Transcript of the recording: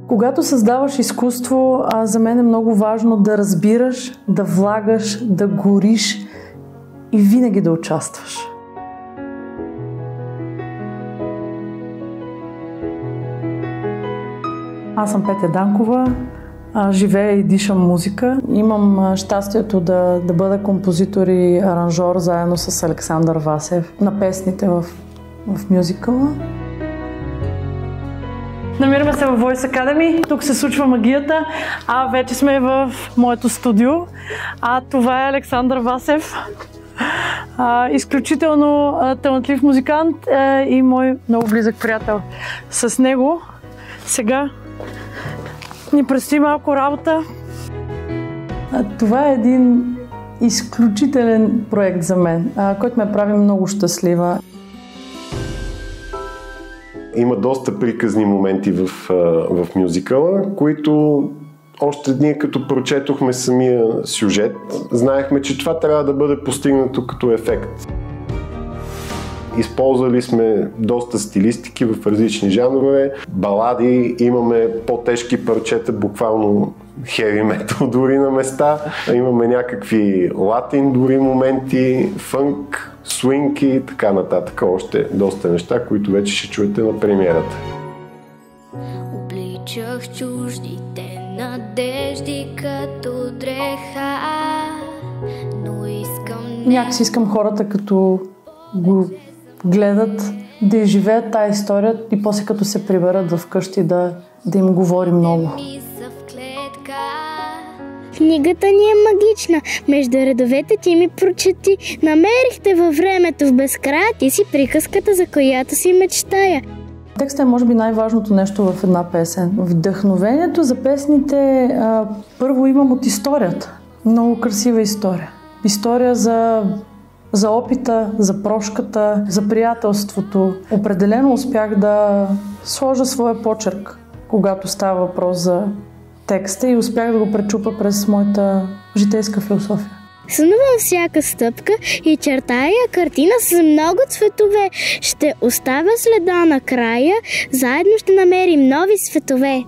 Когато създаваш изкуство, за мен е много важно да разбираш, да влагаш, да гориш и винаги да участваш. Аз съм Петя Данкова, живея и дишам музика. Имам щастието да бъда композитор и аранжор заедно с Александър Васев на песните в мюзикъла. Намираме се в Voice Academy. Тук се случва магията. Вече сме в моето студио. Това е Александър Васев. Изключително талантлив музикант и мой много близък приятел. С него сега ни предстои малко работа. Това е един изключителен проект за мен, който ме прави много щастлива. Има доста приказни моменти в мюзикъла, които още ние като прочетохме самия сюжет, знаехме, че това трябва да бъде постигнато като ефект. Използвали сме доста стилистики в различни жанрове, балади, имаме по-тежки парчета, буквално хеви метал дори на места, имаме някакви латин дори моменти, фънк, свинг и така нататък. Още доста неща, които вече ще чуете на премиерата. Обличах чуждите надежди като дреха, но някакси искам хората, като го гледат, да изживеят тая история и после като се приберат вкъщи да им говори много. Книгата ни е магична. Между редовете ти ми прочети. Намерихте във времето в безкрая ти си приказката, за която си мечтая. Текстът е може би най-важното нещо в една песен. Вдъхновението за песните първо имам от историята. Много красива история. История за опита, за прошката, за приятелството. Определено успях да сложа своя почерк, когато става въпрос за текста и успях да го пречупа през моята житейска философия. Сънувам всяка стъпка и чертая картина с много цветове. Ще оставя следа накрая, заедно ще намерим нови светове.